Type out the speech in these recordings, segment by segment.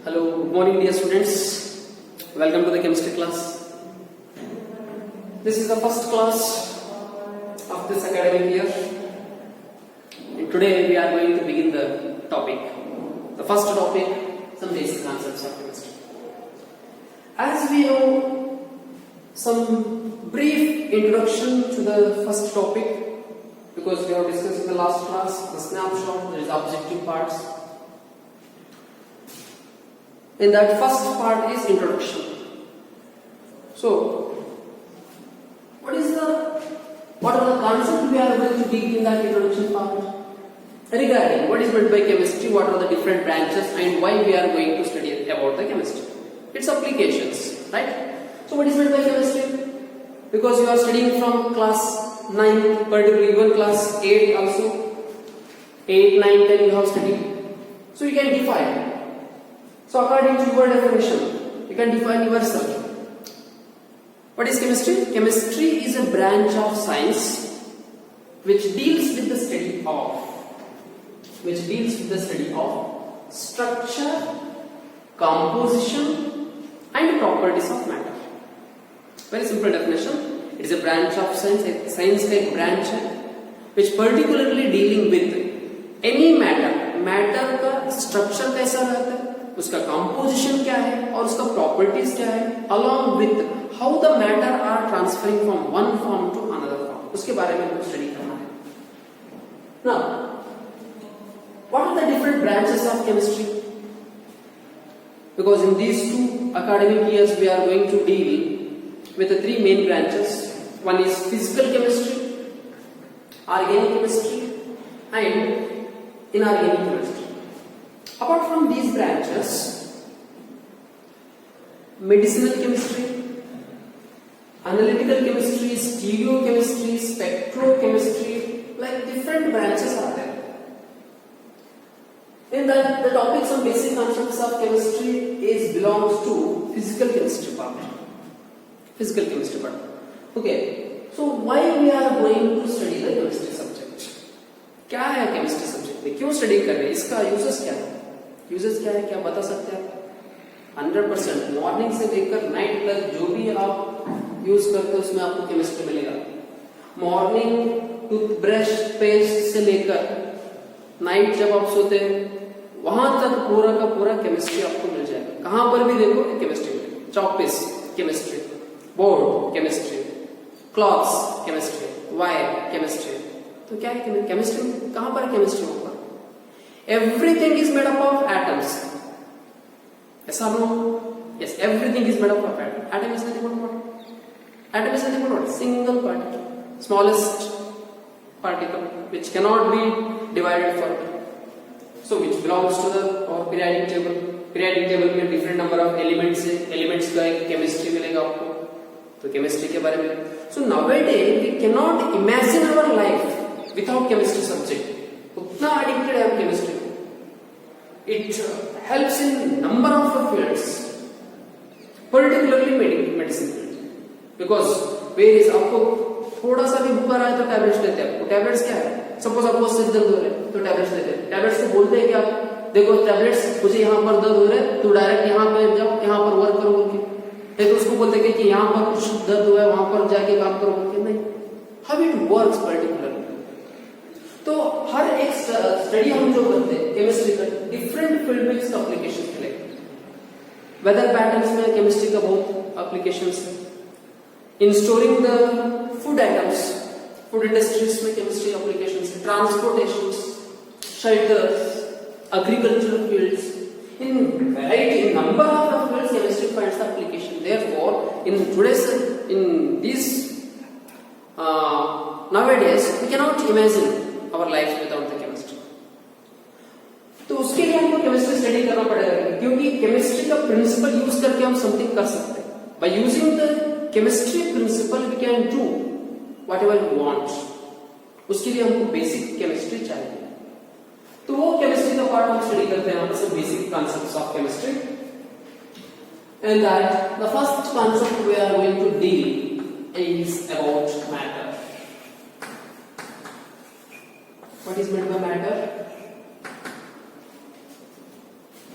Hello, good morning dear students. Welcome to the chemistry class. This is the first class of this academic year. And today we are going to begin the topic. The first topic, some basic concepts of chemistry. As we know, some brief introduction to the first topic, because we have discussed in the last class the snapshot, there is objective parts. In that first part is introduction. So, what are the concepts we are going to dig in that introduction part? Regarding what is meant by chemistry, what are the different branches, and why we are going to study about the chemistry. Its applications, right? So, what is meant by chemistry? Because you are studying from class 9, particularly even class 8 also. 8, 9, 10 you have studied. So, you can define. So according to your definition, you can define yourself. What is chemistry? Chemistry is a branch of science which deals with the study of structure, composition and properties of matter. Very simple definition. It is a branch of science, a science like branch which particularly dealing with any matter. Matter का structure कैसा रहता है, उसका composition क्या है और उसका properties क्या है, along with how the matter are transferring from one form to another form, उसके बारे में हमको study करना है. Now, what are the different branches of chemistry? Because in these two academic years we are going to deal with the three main branches. One is physical chemistry, organic chemistry, and inorganic chemistry. Apart from these branches, medicinal chemistry, analytical chemistry, stereochemistry, spectrochemistry, like different branches are there. In that, the topics on basic concepts of chemistry belongs to physical chemistry part. Okay, so why we are going to study the chemistry subject? क्या है chemistry subject में? क्यों study कर रहे हैं? इसका uses क्या है? यूजेस क्या है, क्या बता सकते हैं आप? 100% मॉर्निंग से लेकर नाइट तक जो भी आप यूज करते हो उसमें आपको केमिस्ट्री मिलेगा. मॉर्निंग टूथब्रश पेस्ट से लेकर नाइट जब आप सोते हैं वहां तक पूरा का पूरा केमिस्ट्री आपको मिल जाएगा. कहां पर भी देखो केमिस्ट्री मिलेगा. Chalk piece chemistry, board chemistry, clothes chemistry, wire chemistry. तो क्या है केमिस्ट्री? कहां पर केमिस्ट्री होगा? Everything is made up of atoms. Yes or no? Yes, everything is made up of atoms. Atom is nothing but what? Atom is nothing but what? Single particle. Smallest particle which cannot be divided further. So which belongs to the periodic table. Periodic table में different number of elements है. Elements का एक chemistry मिलेगा आपको. तो chemistry के बारे में. So nowadays we cannot imagine our life without chemistry subject. उतना addicted है हम chemistry. It helps in number of fields, particularly medicine field. Because where is आपको थोड़ा सा भी बुखार आए तो टैबलेट्स लेते हैं. टैबलेट्स क्या है? सपोज आपको सिर दर्द हो रहा है तो टैबलेट्स लेते हैं. टैबलेट्स को बोलते हैं कि आप देखो टैबलेट्स, मुझे यहाँ पर दर्द हो रहा है तो डायरेक्ट यहाँ पे जाओ, यहाँ पर वर्क करो बोल के. तो उसको बोलते हैं कि यहाँ पर कुछ दर्द हुआ है वहां पर जाके काम करो बोल के. नहीं, हाउ इट वर्क्स पर्टिकुलरली. तो हर एक स्टडी हम जो करते हैं केमिस्ट्री का डिफरेंट फील्ड में इसका एप्लीकेशन मिलेगा. वेदर पैटर्न्स में केमिस्ट्री का बहुत एप्लीकेशंस है. इन storing the food items, food industries में केमिस्ट्री एप्लीकेशंस है. Transportation, shelters, agricultural fields, in variety number of fields chemistry finds the application. Therefore in these nowadays we cannot imagine our life without the chemistry. तो उसके लिए हमको chemistry study करना पड़ेगा, क्योंकि chemistry का प्रिंसिपल यूज करके हम समथिंग कर सकते हैं. By using the chemistry principle we can do whatever we want. उसके लिए हमको बेसिक केमिस्ट्री चाहिए. तो वो केमिस्ट्री का पार्ट हम स्टडी करते हैं. हम basic concepts of chemistry. And that the first concept we are going to deal is about matter. What is meant by matter?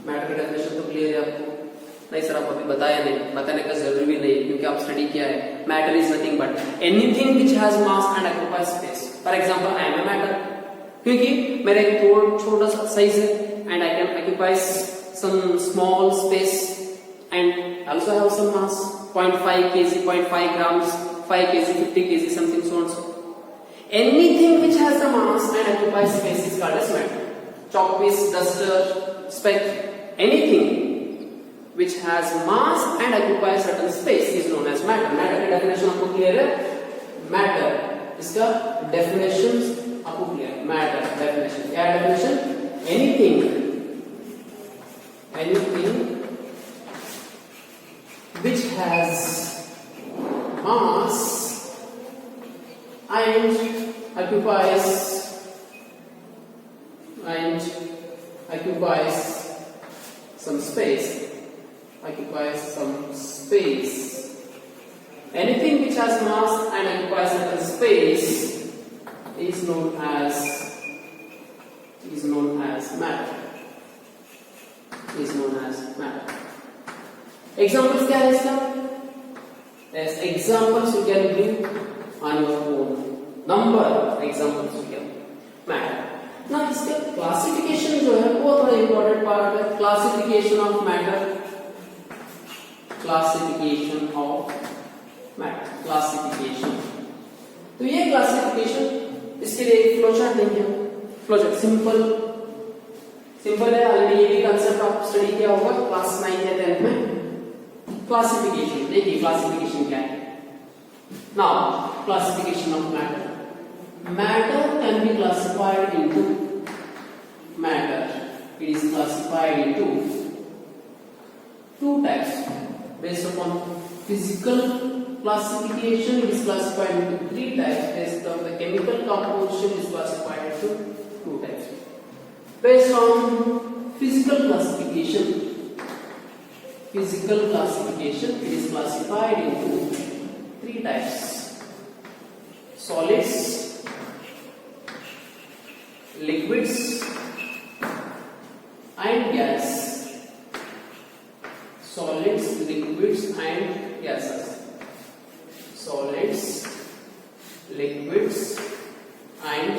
Matter का डेफिनेशन तो क्लियर है सर आप अभी बताया नहीं, बताने का जरूरी भी नहीं क्योंकि आप स्टडी किया है. Matter is nothing but anything which has mass and occupies space. For example I am a matter, क्योंकि मेरा एक छोटा सा साइज है and I can occupies some small space and also have some mass 0.5 kg, 0.5 grams, 5 kg, 50 kg, something so and so. Anything which has the mass and occupies space is called as matter. Chalk piece, duster, speck, anything which has mass and occupies certain space is known as matter. Matter की definition आपको clear है? Matter इसका definition आपको clear है? Matter definition क्या है definition? Anything which has mass and occupies some space. Anything which has mass and occupies certain space is known as matter. Examples क्या है इसका? As examples you can bring on your own. Number examples you can matter. Now इसका classification जो है वो थोड़ा important part है. Classification of matter. तो ये classification इसके लिए एक flowchart देंगे. Flowchart simple है. ऑलरेडी ये भी कंसेप्ट आप स्टडी किया होगा क्लास 9 या 10 में. क्लासिफिकेशन देखिए क्लासिफिकेशन क्या है. Now classification of matter can be classified into it is classified into two types based upon physical classification. It is classified into 3 types. Based on the chemical composition is classified into 2 types. Based on physical classification, it is classified into 3 types: solids, liquids and gas. Solids, liquids and gases. Solids, liquids and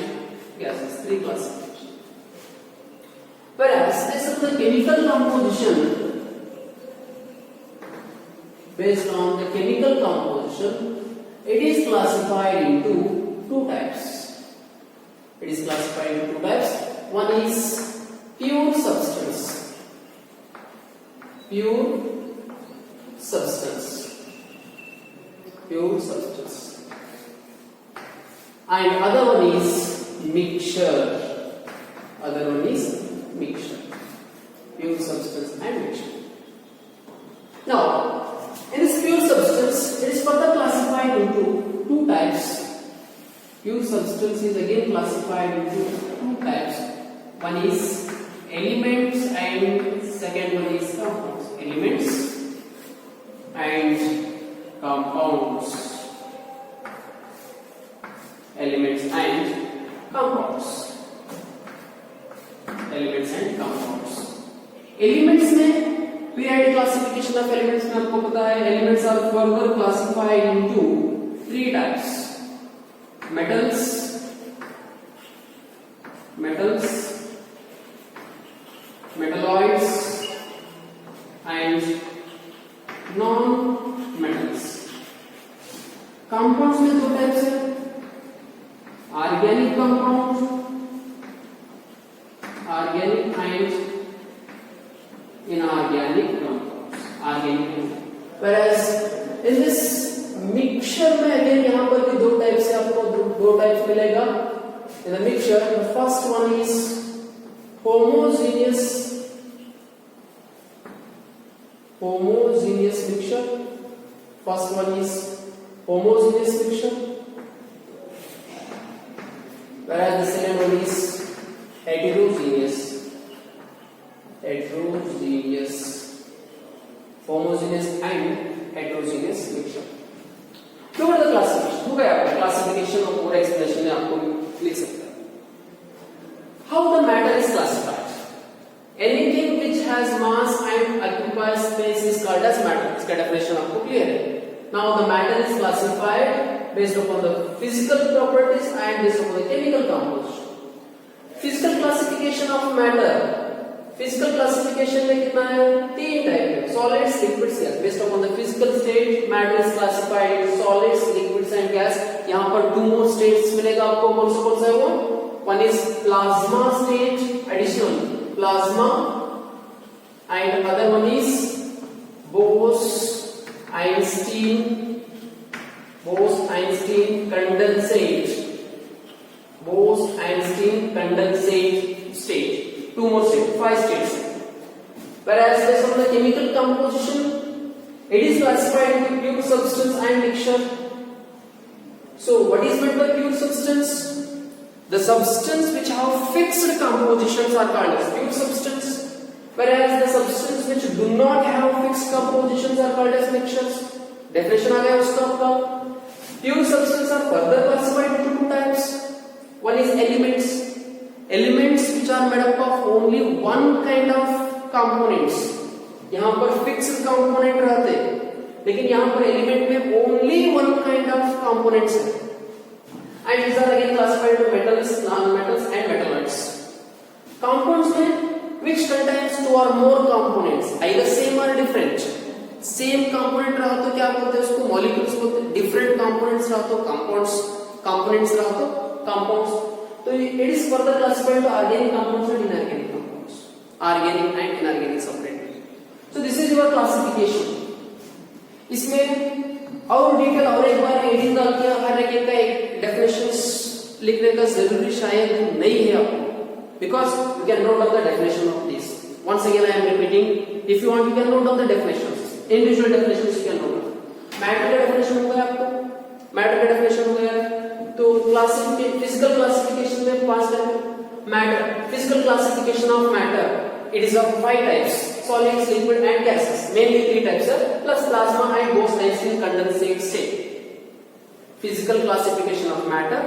gases. 3 classification. Whereas based on the chemical composition, it is classified into 2 types. One is pure substance. And other one is mixture. Pure substance and mixture. Now, in this pure substance, it is further classified into 2 types. Pure substance is again classified into 2 types. One is elements and second one is compounds. Elements and compounds. Elements में periodic classification of elements में आपको पता है elements are further classified into 3 types: metals, metalloids and non-metals. Compounds में 2 types है: organic compound and inorganic compounds. Whereas in this mixture में again यहाँ पर भी 2 types है, आपको 2 types मिलेगा in the mixture. The first one is homogeneous mixture. First one is homogeneous mixture, whereas the second one is heterogeneous. Homogeneous and heterogeneous mixture. Look at the classification. हो गया आपका classification और पूरा explanation में आपको लिख सकते हैं. How the matter is classified? Anything which has mass and occupies space is called as matter. इसका definition आपको clear है. Now the matter is classified based upon the physical properties and based upon the chemical composition. Physical classification of matter. Physical classification में कितना है? 3 type है. Solids, liquids, gas. Based upon the physical state, matter is classified into solids, liquids and gas. यहाँ पर 2 more states मिलेगा आपको. कौन सा है वो? One is plasma state, additional plasma, and other one is Bose-Einstein condensate. Bose-Einstein condensate state. 2 more states, 5 states. Whereas based on the chemical composition, it is classified into pure substance and mixture. So what is meant by pure substance? The substance which have fixed compositions are called as pure substance, whereas the substance which do not have fixed compositions are called as mixtures. Definition आ गया उसका आपका. Pure substance are further classified into 2 types. One is elements. Elements which are made up of only one kind of components. यहाँ पर fixed component रहते, लेकिन यहाँ पर element में only one kind of components है. And these are again classified into metals, non-metals and metalloids. Compounds में which contains 2 or more components, either same or different. Same component रहा तो क्या बोलते हैं उसको? Molecules बोलते हैं. Different components रहा तो compounds. Components रहा तो compounds. So it is further classified into organic compounds and inorganic compounds. Organic and inorganic separately. So this is your classification. इसमें और डिटेल और एक बार एडिट डाल के हर एक का एक डेफिनेशंस लिखने का जरूरी शायद नहीं है आपको, because you can note down the definition of this. Once again I am repeating, if you want you can note down the definitions, individual definitions you can note down. Matter का definition हो गया आपको, matter का definition हो गया. तो classification, physical classification में 5 type. Matter, physical classification of matter, it is of 5 types: solids, liquid and gases. Mainly 3 types plus plasma and Bose-Einstein condensate state. Physical classification of matter,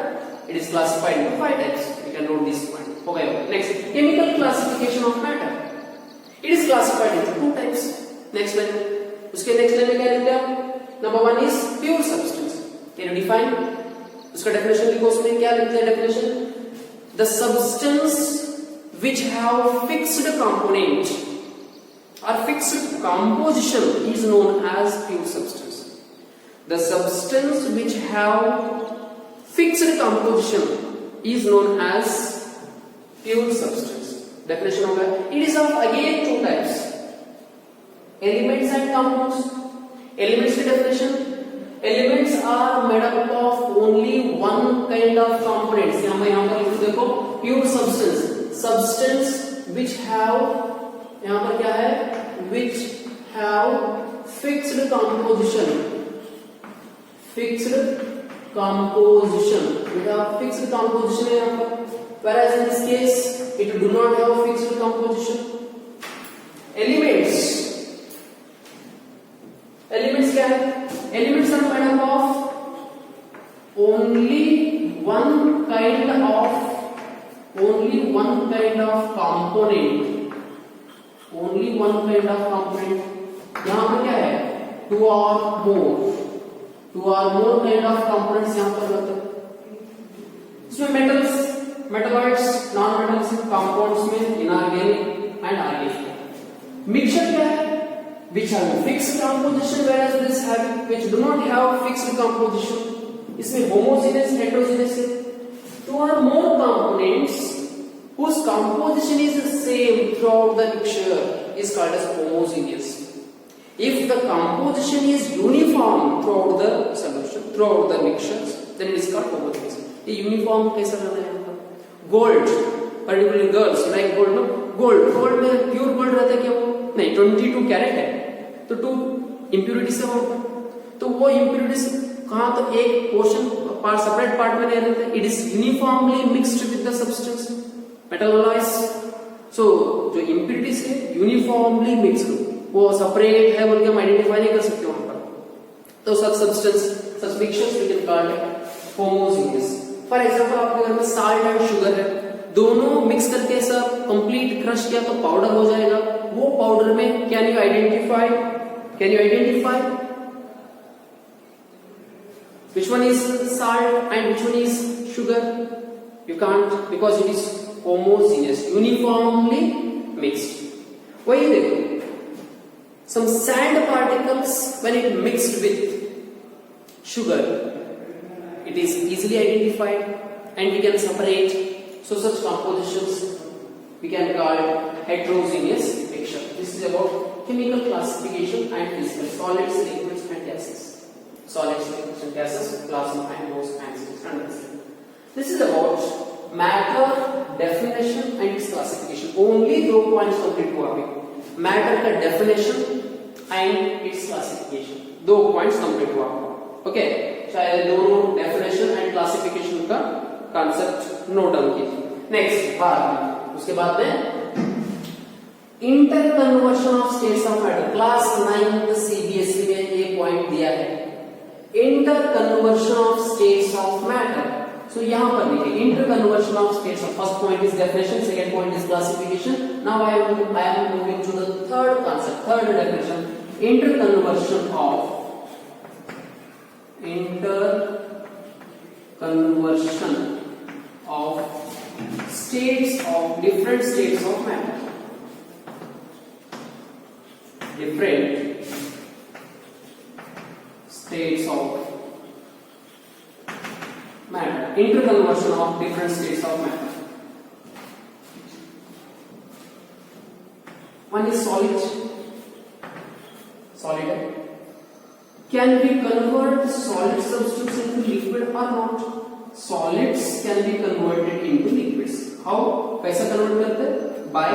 it is classified into 5 types. You can note this point. Okay. Next, chemical classification of matter, it is classified into 2 types. Next line, उसके next line में क्या लिखते हैं? Number 1 is pure substance. Can you define? उसका definition लिखो. उसमें क्या लिखते हैं definition? The substance which have fixed component or fixed composition is known as pure substance. The substance which have fixed composition is known as pure substance. Definition of that, it is of again 2 types: elements and compounds. Elements की definition, elements are made up of only one kind of components. यहाँ पर देखो pure substance, substance which have, यहाँ पर क्या है? Which have fixed composition. Fixed composition. बेटा fixed composition है यहाँ पर. Whereas in this case, it do not have fixed composition. Elements. Elements क्या है? Elements are made up of only one kind of component. Only one kind of component. यहाँ पर क्या है? 2 or more kind of components यहाँ पर रहते हैं. इसमें metals, metalloids, non-metals, compounds में inorganic and organic. Mixture क्या है? Which have fixed composition, whereas this have which do not have fixed composition. इसमें homogeneous, heterogeneous है. 2 or more components whose composition is the same throughout the mixture is called as homogeneous. If the composition is uniform throughout the solution, throughout the mixtures, then it is called homogeneous. ये uniform कैसा रहता है? Gold, particularly girls like gold, no? Gold में pure gold रहता है क्या वो? नहीं, 22 कैरेट है, तो 2 impurities है वहाँ पर. तो वो impurities कहाँ? तो एक पोर्शन पार्ट, सेपरेट पार्ट में नहीं रहते. It is uniformly mixed with the substance. Metal alloys. So जो impurities है uniformly mixed, वो सेपरेट है बोल के हम आइडेंटिफाई नहीं कर सकते वहाँ पर. तो such substance, such mixtures we can call it homogeneous. For example, आपके घर में salt and sugar है, दोनों मिक्स करके सब कंप्लीट क्रश किया तो पाउडर हो जाएगा. वो पाउडर में can you identify which one is salt and which one is sugar? You can't, because it is homogeneous, uniformly mixed. वही देखो, some sand particles when it mixed with sugar, it is easily identified and we can separate. So such compositions we can call heterogeneous mixture. This is about chemical classification and physical solids, liquids and gases. Solids, liquids and gases, plasma and moles and standards. This is about matter definition and its classification. Only 2 points complete हुआ अभी. Matter का definition and its classification. 2 points complete हुआ. Okay. चाहे दोनों definition and classification का concept note down कीजिए. Next बाद में, उसके बाद में interconversion of states of matter. Class 9 CBSE में ये point दिया है. Interconversion of states of matter. So यहाँ पर देखिए interconversion of states of first point is definition, second point is classification. Now I am moving to the third concept, third definition. Interconversion of states of different states of matter. Different states of matter. Interconversion of different states of matter. One is solid. Can we convert solid substance into liquid or not? Solids can be converted into liquids. How? कैसा convert करते हैं? By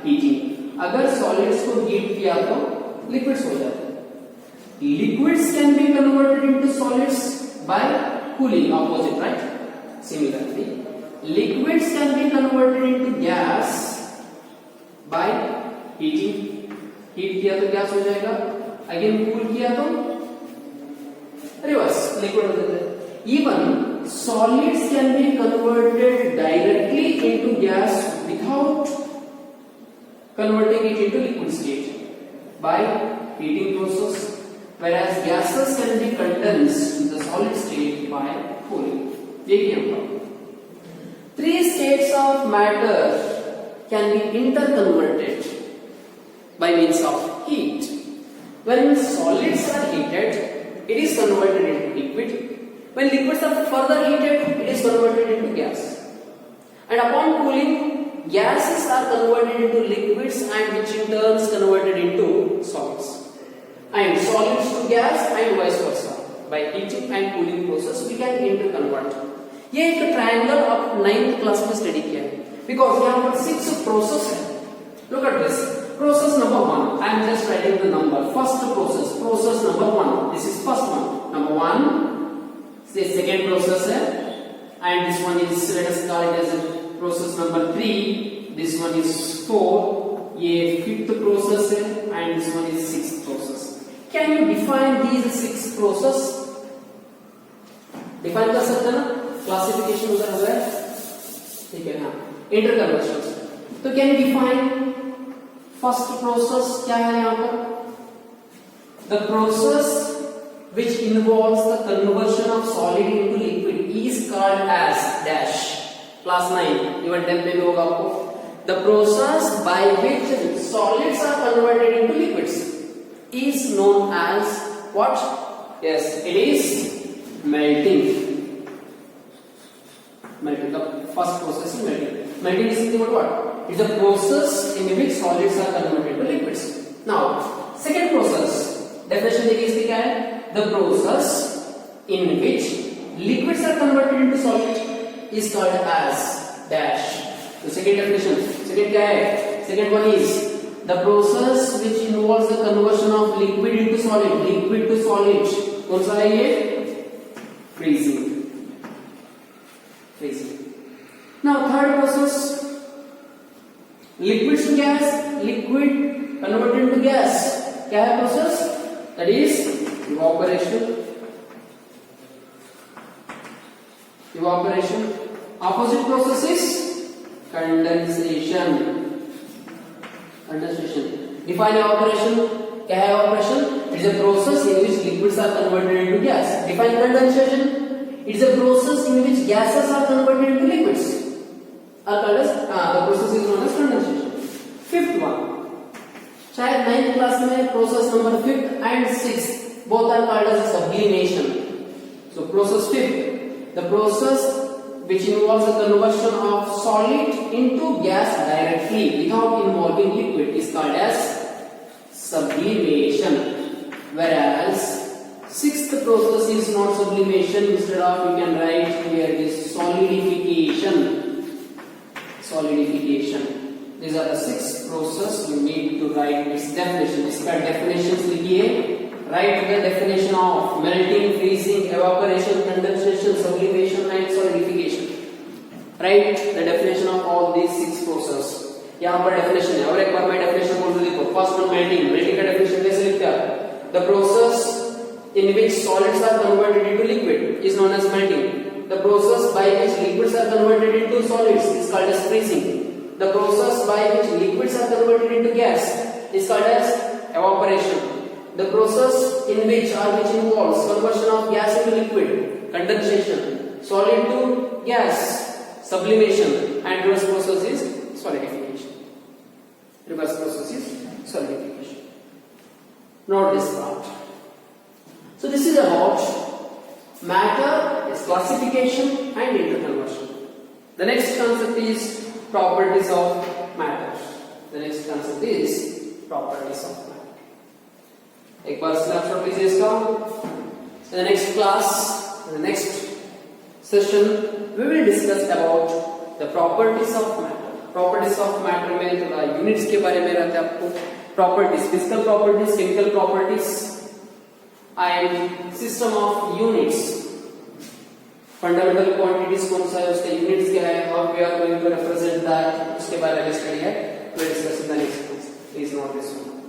heating. अगर solids को heat किया तो liquids हो जाते हैं. Liquids can be converted into solids by cooling, opposite, right? Similarly, liquids can be converted into gas by heating. Heat किया तो gas हो जाएगा. Again cool किया तो reverse, liquid हो जाता है. Even solids can be converted directly into gas without converting it into liquid state by heating process. Whereas gases can be condensed in the solid state by cooling. देखिए हम लोग 3 states of matter can be interconverted by means of heat. When solids are heated, it is converted into liquid. When liquids are further heated, it is converted into gas. And upon cooling, gases are converted into liquids and which in turn is converted into solids. And solids to gas and vice versa. By heating and cooling process, we can interconvert. ये एक triangle आप 9th class में study किया है. Because यहाँ पर 6 process है. Look at this. Process number 1. I am just writing the number. First process. Process number 1. This is first one. Number 1. Say second process है. And this one is, let us call it as a process number 3. This one is 4. ये 5th process है. And this one is 6th process. Can you define these 6 process? Define कर सकते हैं ना? Classification उधर हो गया, ठीक है ना? Interconversions. तो can you define first process क्या है यहाँ पर? The process which involves the conversion of solid into liquid is called as dash. Class 9 even 10 में भी होगा आपको. The process by which solids are converted into liquids is known as what? Yes, it is melting. Melting. The first process is melting. Melting is nothing but what? It's a process in which solids are converted to liquids. Now, second process. Definition देखिए इसकी क्या है? The process in which liquids are converted into solid is called as dash. The second definition. Second क्या है? Second one is the process which involves the conversion of liquid into solid. Liquid to solid. कौन सा है ये? Freezing. Now third process, liquid to gas, liquid converted into gas. क्या है process? That is evaporation. Opposite process is condensation. Define evaporation. क्या है evaporation? It is a process in which liquids are converted into gas. Define condensation. It is a process in which gases are converted into liquids. Are called as the process is known as condensation. Fifth one. शायद 9th class में process number 5th and 6th both are called as sublimation. So process 5th, the process which involves the conversion of solid into gas directly without involving liquid is called as sublimation. Whereas 6th process is not sublimation, instead of you can write here is solidification. Solidification. These are the 6 process you need to write its definition. इसका definitions लिखिए. Write the definition of melting, freezing, evaporation, condensation, sublimation and solidification. Write the definition of all these 6 process. यहाँ पर definition है और एक बार मैं definition बोल दूँ देखो. First one melting. Melting का definition कैसे लिखते हैं? The process in which solids are converted into liquid is known as melting. The process by which liquids are converted into solids is called as freezing. The process by which liquids are converted into gas is called as evaporation. The process in which involves conversion of gas into liquid, condensation, solid to gas, sublimation, and reverse process is solidification. Reverse process is solidification. Note this part. So this is about matter, its classification and interconversion. The next concept is properties of matter. The next concept is properties of matter. एक बार snapshot लीजिए इसका. In the next class, in the next session, we will discuss about the properties of matter. Properties of matter में थोड़ा units के बारे में रहता है आपको. Properties, physical properties, chemical properties, and system of units. Fundamental quantities कौन सा है, उसके units क्या है, how we are going to represent that, उसके बारे में स्टडी है. We will discuss in the next class. Please note this one.